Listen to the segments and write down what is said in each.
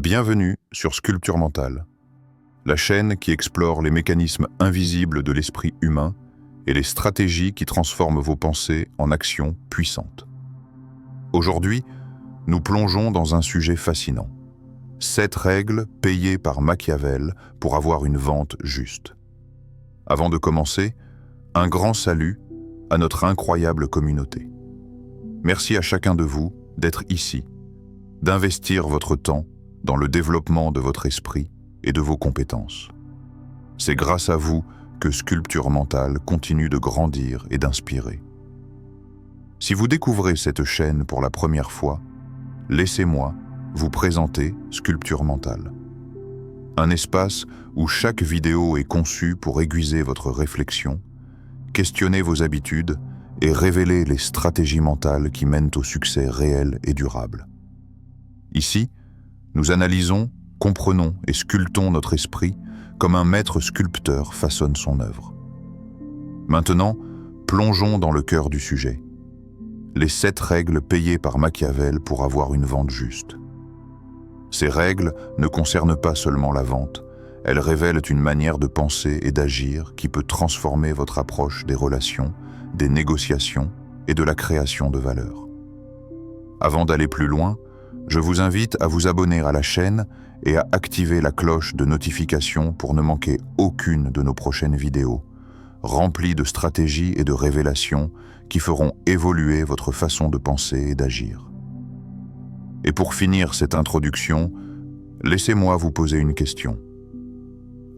Bienvenue sur Sculpture Mentale, la chaîne qui explore les mécanismes invisibles de l'esprit humain et les stratégies qui transforment vos pensées en actions puissantes. Aujourd'hui, nous plongeons dans un sujet fascinant. 7 règles payées par Machiavel pour avoir une vente juste. Avant de commencer, un grand salut à notre incroyable communauté. Merci à chacun de vous d'être ici, d'investir votre temps dans le développement de votre esprit et de vos compétences. C'est grâce à vous que Sculpture Mentale continue de grandir et d'inspirer. Si vous découvrez cette chaîne pour la première fois, laissez-moi vous présenter Sculpture Mentale. Un espace où chaque vidéo est conçue pour aiguiser votre réflexion, questionner vos habitudes et révéler les stratégies mentales qui mènent au succès réel et durable. Ici, nous analysons, comprenons et sculptons notre esprit comme un maître sculpteur façonne son œuvre. Maintenant, plongeons dans le cœur du sujet. Les 7 règles payées par Machiavel pour avoir une vente juste. Ces règles ne concernent pas seulement la vente, elles révèlent une manière de penser et d'agir qui peut transformer votre approche des relations, des négociations et de la création de valeur. Avant d'aller plus loin, je vous invite à vous abonner à la chaîne et à activer la cloche de notification pour ne manquer aucune de nos prochaines vidéos, remplies de stratégies et de révélations qui feront évoluer votre façon de penser et d'agir. Et pour finir cette introduction, laissez-moi vous poser une question.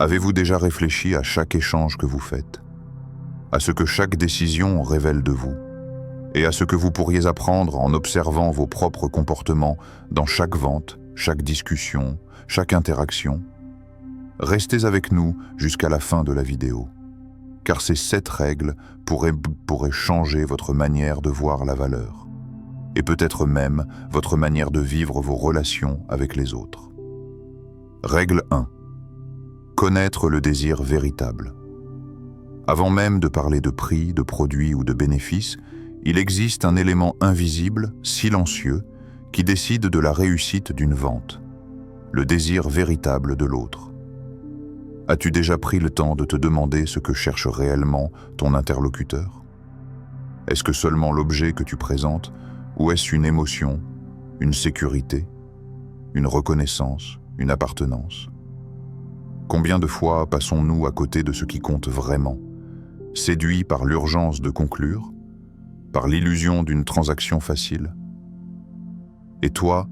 Avez-vous déjà réfléchi à chaque échange que vous faites, à ce que chaque décision révèle de vous, et à ce que vous pourriez apprendre en observant vos propres comportements dans chaque vente, chaque discussion, chaque interaction? Restez avec nous jusqu'à la fin de la vidéo, car ces 7 règles pourraient changer votre manière de voir la valeur, et peut-être même votre manière de vivre vos relations avec les autres. Règle 1. Connaître le désir véritable. Avant même de parler de prix, de produits ou de bénéfices, il existe un élément invisible, silencieux, qui décide de la réussite d'une vente, le désir véritable de l'autre. As-tu déjà pris le temps de te demander ce que cherche réellement ton interlocuteur? Est-ce que seulement l'objet que tu présentes, ou est-ce une émotion, une sécurité, une reconnaissance, une appartenance? Combien de fois passons-nous à côté de ce qui compte vraiment, séduits par l'urgence de conclure, par l'illusion d'une transaction facile? Et toi,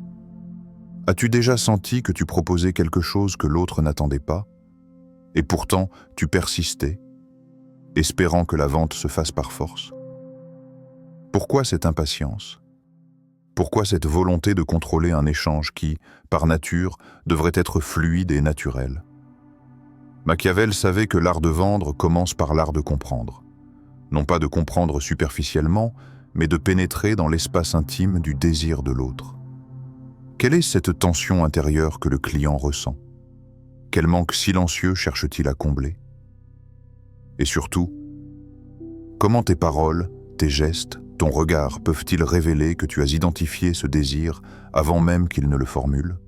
as-tu déjà senti que tu proposais quelque chose que l'autre n'attendait pas, et pourtant tu persistais, espérant que la vente se fasse par force? Pourquoi cette impatience? Pourquoi cette volonté de contrôler un échange qui, par nature, devrait être fluide et naturel? Machiavel savait que l'art de vendre commence par l'art de comprendre. Non pas de comprendre superficiellement, mais de pénétrer dans l'espace intime du désir de l'autre. Quelle est cette tension intérieure que le client ressent? Quel manque silencieux cherche-t-il à combler? Et surtout, comment tes paroles, tes gestes, ton regard peuvent-ils révéler que tu as identifié ce désir avant même qu'il ne le formule?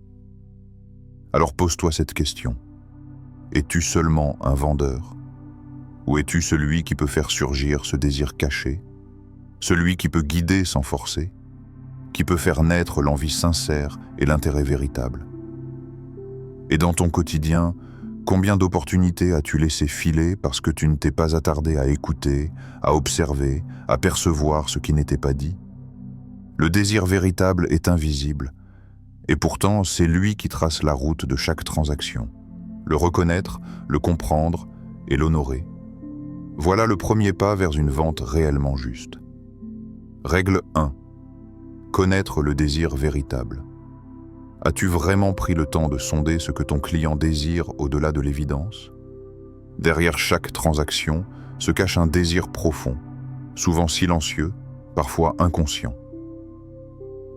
Alors pose-toi cette question. Es-tu seulement un vendeur? Ou es-tu celui qui peut faire surgir ce désir caché, celui qui peut guider sans forcer, qui peut faire naître l'envie sincère et l'intérêt véritable? Et dans ton quotidien, combien d'opportunités as-tu laissé filer parce que tu ne t'es pas attardé à écouter, à observer, à percevoir ce qui n'était pas dit? Le désir véritable est invisible, et pourtant c'est lui qui trace la route de chaque transaction. Le reconnaître, le comprendre et l'honorer. Voilà le premier pas vers une vente réellement juste. Règle 1. Connaître le désir véritable. As-tu vraiment pris le temps de sonder ce que ton client désire au-delà de l'évidence? Derrière chaque transaction se cache un désir profond, souvent silencieux, parfois inconscient.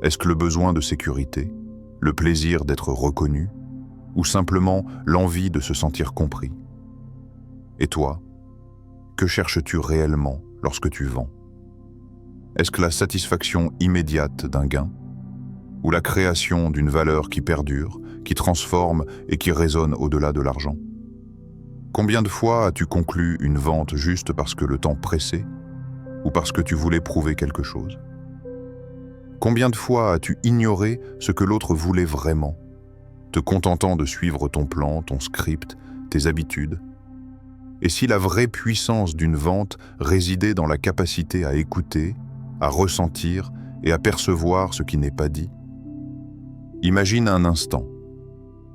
Est-ce que le besoin de sécurité, le plaisir d'être reconnu, ou simplement l'envie de se sentir compris? Et toi, que cherches-tu réellement lorsque tu vends? Est-ce que la satisfaction immédiate d'un gain, ou la création d'une valeur qui perdure, qui transforme et qui résonne au-delà de l'argent? Combien de fois as-tu conclu une vente juste parce que le temps pressait ou parce que tu voulais prouver quelque chose? Combien de fois as-tu ignoré ce que l'autre voulait vraiment, te contentant de suivre ton plan, ton script, tes habitudes? Et si la vraie puissance d'une vente résidait dans la capacité à écouter, à ressentir et à percevoir ce qui n'est pas dit? Imagine un instant,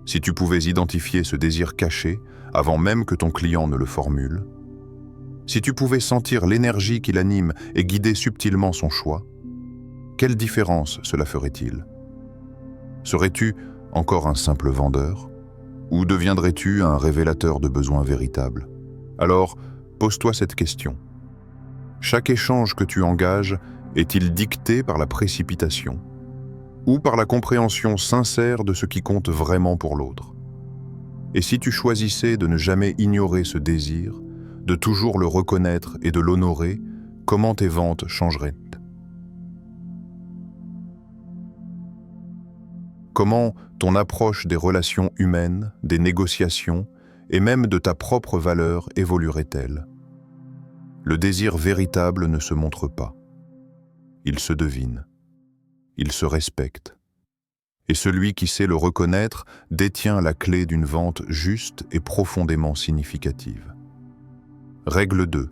si tu pouvais identifier ce désir caché avant même que ton client ne le formule, si tu pouvais sentir l'énergie qui l'anime et guider subtilement son choix, quelle différence cela ferait-il? Serais-tu encore un simple vendeur ou deviendrais-tu un révélateur de besoins véritables? Alors, pose-toi cette question. Chaque échange que tu engages est-il dicté par la précipitation ou par la compréhension sincère de ce qui compte vraiment pour l'autre? Et si tu choisissais de ne jamais ignorer ce désir, de toujours le reconnaître et de l'honorer, comment tes ventes changeraient? Comment ton approche des relations humaines, des négociations et même de ta propre valeur évoluerait-elle? Le désir véritable ne se montre pas. Il se devine. Il se respecte. Et celui qui sait le reconnaître détient la clé d'une vente juste et profondément significative. Règle 2.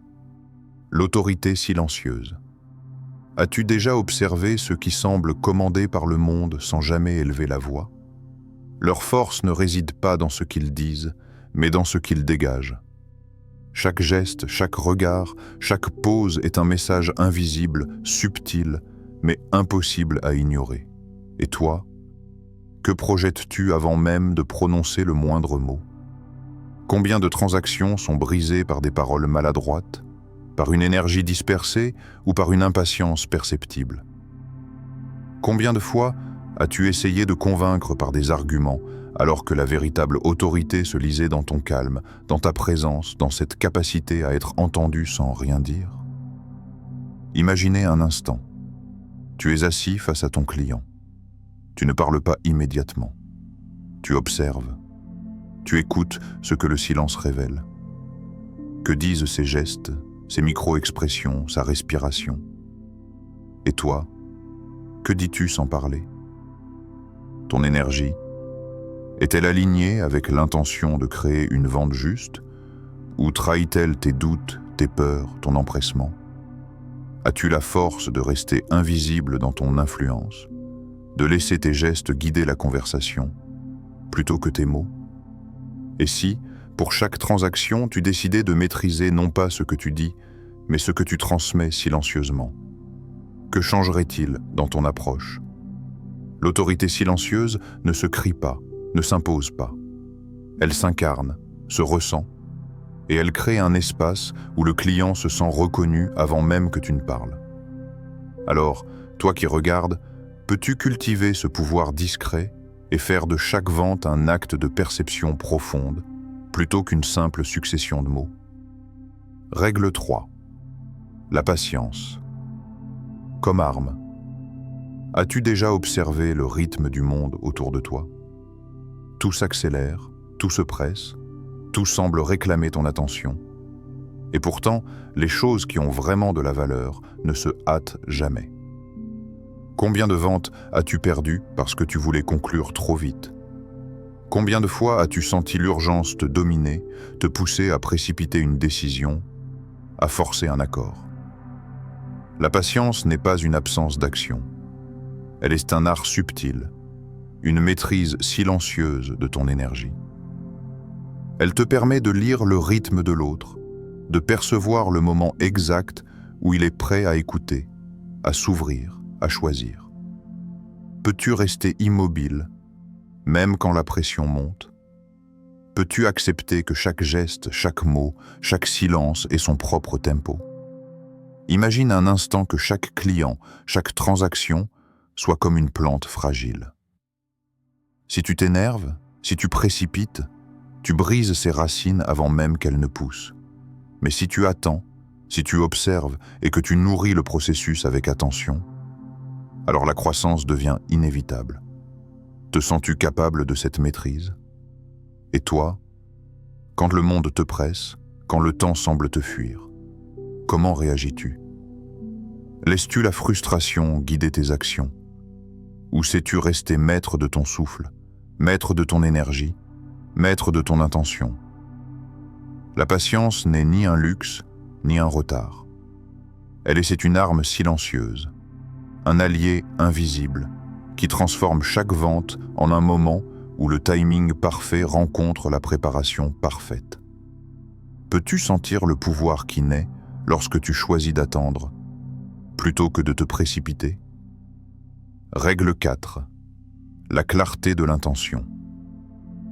L'autorité silencieuse. As-tu déjà observé ceux qui semblent commandés par le monde sans jamais élever la voix? Leur force ne réside pas dans ce qu'ils disent, mais dans ce qu'ils dégagent. Chaque geste, chaque regard, chaque pose est un message invisible, subtil, mais impossible à ignorer. Et toi, que projettes-tu avant même de prononcer le moindre mot? Combien de transactions sont brisées par des paroles maladroites, par une énergie dispersée ou par une impatience perceptible? Combien de fois as-tu essayé de convaincre par des arguments alors que la véritable autorité se lisait dans ton calme, dans ta présence, dans cette capacité à être entendu sans rien dire? Imaginez un instant. Tu es assis face à ton client. Tu ne parles pas immédiatement. Tu observes. Tu écoutes ce que le silence révèle. Que disent ses gestes, ses micro-expressions, sa respiration? Et toi, que dis-tu sans parler? Ton énergie est-elle alignée avec l'intention de créer une vente juste, ou trahit-elle tes doutes, tes peurs, ton empressement? As-tu la force de rester invisible dans ton influence, de laisser tes gestes guider la conversation, plutôt que tes mots? Et si, pour chaque transaction, tu décidais de maîtriser non pas ce que tu dis, mais ce que tu transmets silencieusement? Que changerait-il dans ton approche? L'autorité silencieuse ne se crie pas, ne s'impose pas. Elle s'incarne, se ressent, et elle crée un espace où le client se sent reconnu avant même que tu ne parles. Alors, toi qui regardes, peux-tu cultiver ce pouvoir discret et faire de chaque vente un acte de perception profonde, plutôt qu'une simple succession de mots? Règle 3. La patience. Comme arme. As-tu déjà observé le rythme du monde autour de toi? Tout s'accélère, tout se presse, tout semble réclamer ton attention. Et pourtant, les choses qui ont vraiment de la valeur ne se hâtent jamais. Combien de ventes as-tu perdues parce que tu voulais conclure trop vite? Combien de fois as-tu senti l'urgence te dominer, te pousser à précipiter une décision, à forcer un accord? La patience n'est pas une absence d'action. Elle est un art subtil, une maîtrise silencieuse de ton énergie. Elle te permet de lire le rythme de l'autre, de percevoir le moment exact où il est prêt à écouter, à s'ouvrir, à choisir. Peux-tu rester immobile, même quand la pression monte? Peux-tu accepter que chaque geste, chaque mot, chaque silence ait son propre tempo? Imagine un instant que chaque client, chaque transaction soit comme une plante fragile. Si tu t'énerves, si tu précipites, tu brises ses racines avant même qu'elles ne poussent. Mais si tu attends, si tu observes et que tu nourris le processus avec attention, alors la croissance devient inévitable. Te sens-tu capable de cette maîtrise? Et toi, quand le monde te presse, quand le temps semble te fuir, comment réagis-tu? Laisses-tu la frustration guider tes actions? Ou sais-tu rester maître de ton souffle, maître de ton énergie, maître de ton intention? La patience n'est ni un luxe, ni un retard. C'est une arme silencieuse, un allié invisible, qui transforme chaque vente en un moment où le timing parfait rencontre la préparation parfaite. Peux-tu sentir le pouvoir qui naît lorsque tu choisis d'attendre, plutôt que de te précipiter? Règle 4. La clarté de l'intention.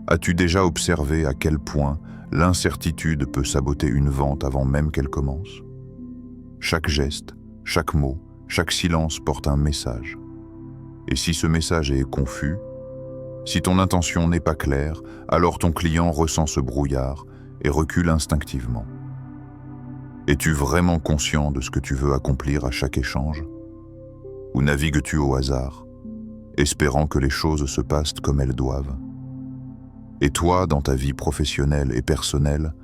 As-tu déjà observé à quel point l'incertitude peut saboter une vente avant même qu'elle commence? Chaque geste, chaque mot, chaque silence porte un message. Et si ce message est confus, si ton intention n'est pas claire, alors ton client ressent ce brouillard et recule instinctivement. Es-tu vraiment conscient de ce que tu veux accomplir à chaque échange? Ou navigues-tu au hasard, espérant que les choses se passent comme elles doivent? Et toi, dans ta vie professionnelle et personnelle,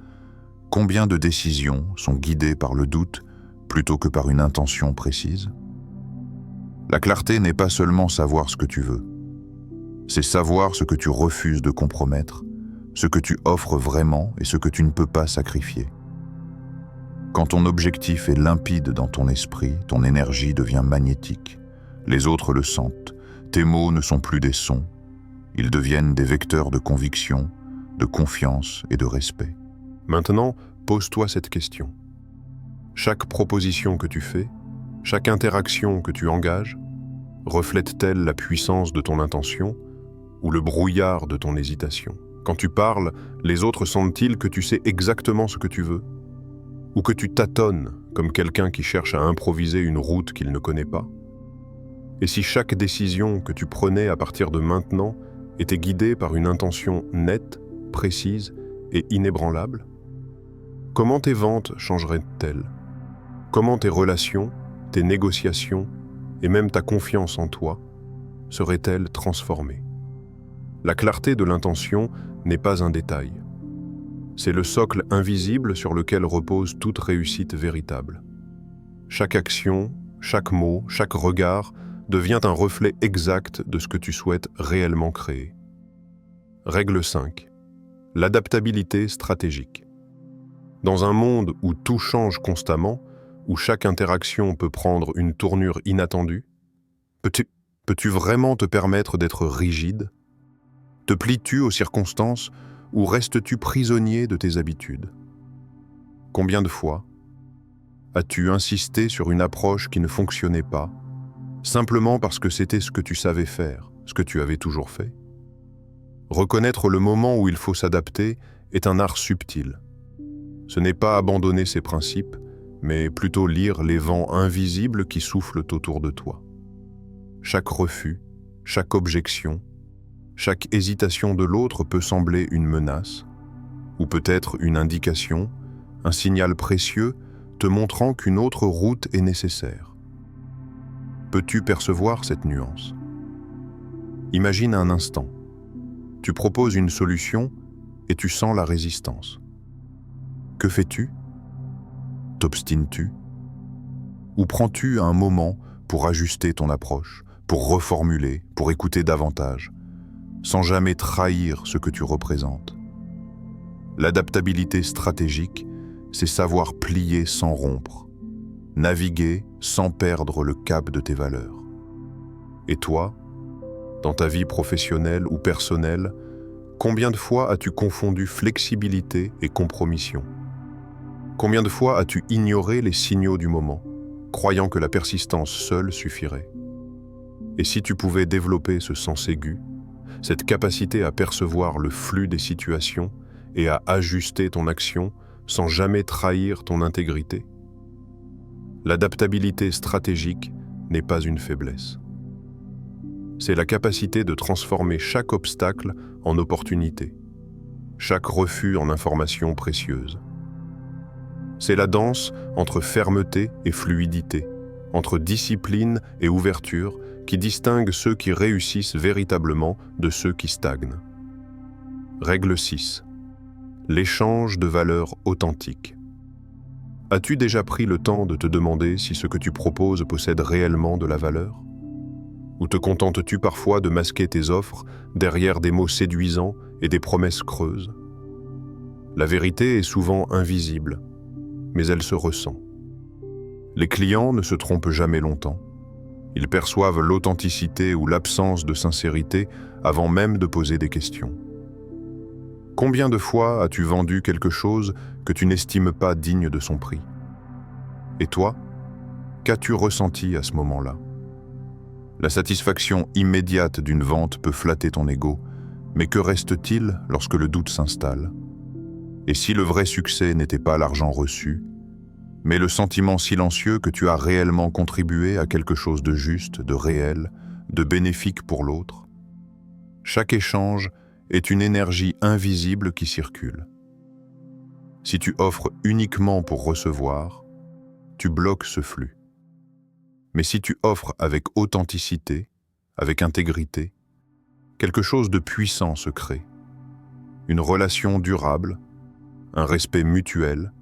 combien de décisions sont guidées par le doute plutôt que par une intention précise? La clarté n'est pas seulement savoir ce que tu veux, c'est savoir ce que tu refuses de compromettre, ce que tu offres vraiment et ce que tu ne peux pas sacrifier. Quand ton objectif est limpide dans ton esprit, ton énergie devient magnétique. Les autres le sentent. Tes mots ne sont plus des sons. Ils deviennent des vecteurs de conviction, de confiance et de respect. Maintenant, pose-toi cette question. Chaque proposition que tu fais, chaque interaction que tu engages, reflète-t-elle la puissance de ton intention ou le brouillard de ton hésitation? Quand tu parles, les autres sentent-ils que tu sais exactement ce que tu veux? Ou que tu tâtonnes comme quelqu'un qui cherche à improviser une route qu'il ne connaît pas? Et si chaque décision que tu prenais à partir de maintenant était guidée par une intention nette, précise et inébranlable? Comment tes ventes changeraient-elles? Comment tes relations, tes négociations et même ta confiance en toi seraient-elles transformées? La clarté de l'intention n'est pas un détail. C'est le socle invisible sur lequel repose toute réussite véritable. Chaque action, chaque mot, chaque regard devient un reflet exact de ce que tu souhaites réellement créer. Règle 5. L'adaptabilité stratégique. Dans un monde où tout change constamment, où chaque interaction peut prendre une tournure inattendue, peux-tu vraiment te permettre d'être rigide? Te plies-tu aux circonstances ou restes-tu prisonnier de tes habitudes? Combien de fois as-tu insisté sur une approche qui ne fonctionnait pas, simplement parce que c'était ce que tu savais faire, ce que tu avais toujours fait? Reconnaître le moment où il faut s'adapter est un art subtil. Ce n'est pas abandonner ses principes, mais plutôt lire les vents invisibles qui soufflent autour de toi. Chaque refus, chaque objection, chaque hésitation de l'autre peut sembler une menace, ou peut-être une indication, un signal précieux te montrant qu'une autre route est nécessaire. Peux-tu percevoir cette nuance? Imagine un instant. Tu proposes une solution et tu sens la résistance. Que fais-tu? T'obstines-tu? Ou prends-tu un moment pour ajuster ton approche, pour reformuler, pour écouter davantage, sans jamais trahir ce que tu représentes? L'adaptabilité stratégique, c'est savoir plier sans rompre, naviguer sans perdre le cap de tes valeurs. Et toi, dans ta vie professionnelle ou personnelle, combien de fois as-tu confondu flexibilité et compromission? Combien de fois as-tu ignoré les signaux du moment, croyant que la persistance seule suffirait? Et si tu pouvais développer ce sens aigu, cette capacité à percevoir le flux des situations et à ajuster ton action sans jamais trahir ton intégrité? L'adaptabilité stratégique n'est pas une faiblesse. C'est la capacité de transformer chaque obstacle en opportunité, chaque refus en information précieuse. C'est la danse entre fermeté et fluidité, entre discipline et ouverture qui distingue ceux qui réussissent véritablement de ceux qui stagnent. Règle 6. L'échange de valeurs authentiques. As-tu déjà pris le temps de te demander si ce que tu proposes possède réellement de la valeur? Ou te contentes-tu parfois de masquer tes offres derrière des mots séduisants et des promesses creuses? La vérité est souvent invisible, mais elle se ressent. Les clients ne se trompent jamais longtemps. Ils perçoivent l'authenticité ou l'absence de sincérité avant même de poser des questions. Combien de fois as-tu vendu quelque chose que tu n'estimes pas digne de son prix? Et toi, qu'as-tu ressenti à ce moment-là? La satisfaction immédiate d'une vente peut flatter ton ego, mais que reste-t-il lorsque le doute s'installe? Et si le vrai succès n'était pas l'argent reçu, mais le sentiment silencieux que tu as réellement contribué à quelque chose de juste, de réel, de bénéfique pour l'autre? Chaque échange est une énergie invisible qui circule. Si tu offres uniquement pour recevoir, tu bloques ce flux. Mais si tu offres avec authenticité, avec intégrité, quelque chose de puissant se crée. Une relation durable, un respect mutuel,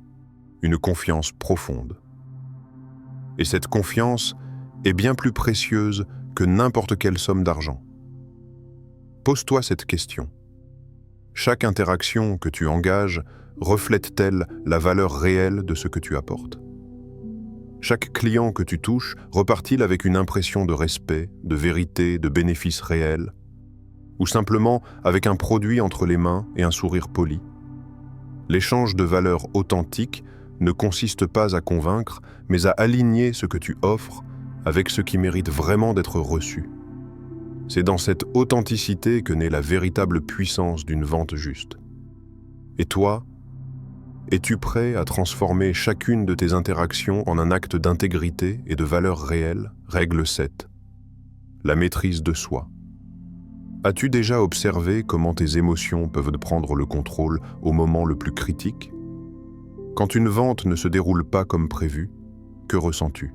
une confiance profonde. Et cette confiance est bien plus précieuse que n'importe quelle somme d'argent. Pose-toi cette question. Chaque interaction que tu engages reflète-t-elle la valeur réelle de ce que tu apportes? Chaque client que tu touches repart-il avec une impression de respect, de vérité, de bénéfice réel? Ou simplement avec un produit entre les mains et un sourire poli? L'échange de valeurs authentiques ne consiste pas à convaincre, mais à aligner ce que tu offres avec ce qui mérite vraiment d'être reçu. C'est dans cette authenticité que naît la véritable puissance d'une vente juste. Et toi, es-tu prêt à transformer chacune de tes interactions en un acte d'intégrité et de valeur réelle? Règle 7. La maîtrise de soi. As-tu déjà observé comment tes émotions peuvent prendre le contrôle au moment le plus critique? Quand une vente ne se déroule pas comme prévu, que ressens-tu?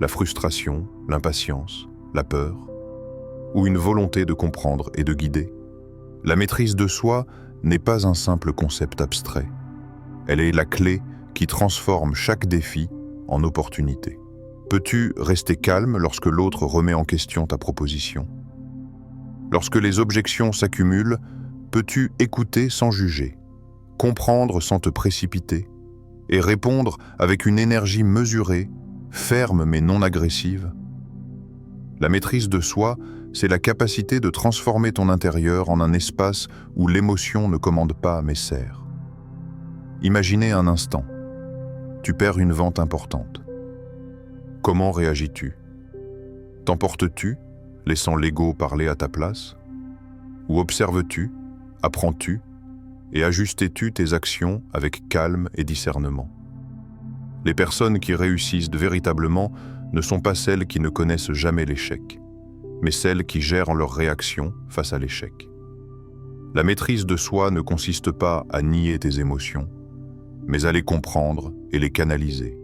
La frustration, l'impatience, la peur, ou une volonté de comprendre et de guider? La maîtrise de soi n'est pas un simple concept abstrait. Elle est la clé qui transforme chaque défi en opportunité. Peux-tu rester calme lorsque l'autre remet en question ta proposition? Lorsque les objections s'accumulent, peux-tu écouter sans juger, comprendre sans te précipiter, et répondre avec une énergie mesurée, ferme mais non agressive? La maîtrise de soi, c'est la capacité de transformer ton intérieur en un espace où l'émotion ne commande pas mais sert. Imaginez un instant, tu perds une vente importante. Comment réagis-tu? T'emportes-tu, laissant l'ego parler à ta place? Ou observes-tu, apprends-tu et ajustes-tu tes actions avec calme et discernement? Les personnes qui réussissent véritablement ne sont pas celles qui ne connaissent jamais l'échec, mais celles qui gèrent leur réaction face à l'échec. La maîtrise de soi ne consiste pas à nier tes émotions, mais à les comprendre et les canaliser.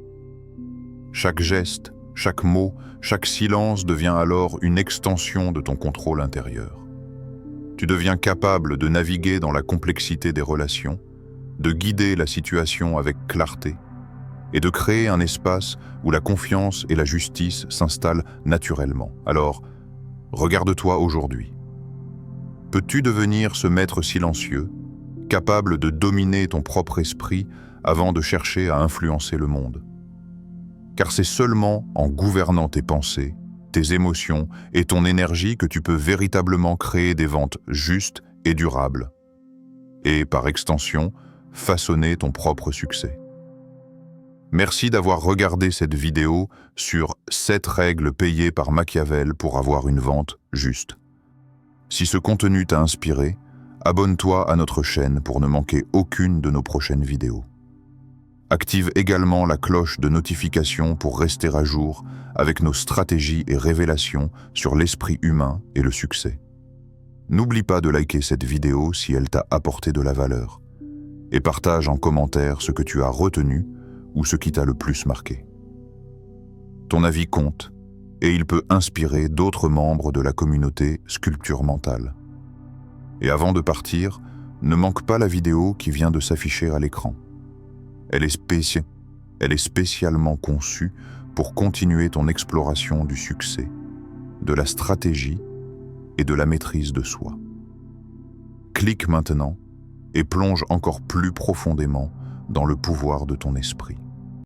Chaque geste, chaque mot, chaque silence devient alors une extension de ton contrôle intérieur. Tu deviens capable de naviguer dans la complexité des relations, de guider la situation avec clarté et de créer un espace où la confiance et la justice s'installent naturellement. Alors, regarde-toi aujourd'hui. Peux-tu devenir ce maître silencieux, capable de dominer ton propre esprit avant de chercher à influencer le monde? Car c'est seulement en gouvernant tes pensées, tes émotions et ton énergie que tu peux véritablement créer des ventes justes et durables. Et, par extension, façonner ton propre succès. Merci d'avoir regardé cette vidéo sur 7 règles payées par Machiavel pour avoir une vente juste. Si ce contenu t'a inspiré, abonne-toi à notre chaîne pour ne manquer aucune de nos prochaines vidéos. Active également la cloche de notification pour rester à jour avec nos stratégies et révélations sur l'esprit humain et le succès. N'oublie pas de liker cette vidéo si elle t'a apporté de la valeur et partage en commentaire ce que tu as retenu ou ce qui t'a le plus marqué. Ton avis compte et il peut inspirer d'autres membres de la communauté Sculpture Mentale. Et avant de partir, ne manque pas la vidéo qui vient de s'afficher à l'écran. Elle est spécialement conçue pour continuer ton exploration du succès, de la stratégie et de la maîtrise de soi. Clique maintenant et plonge encore plus profondément dans le pouvoir de ton esprit.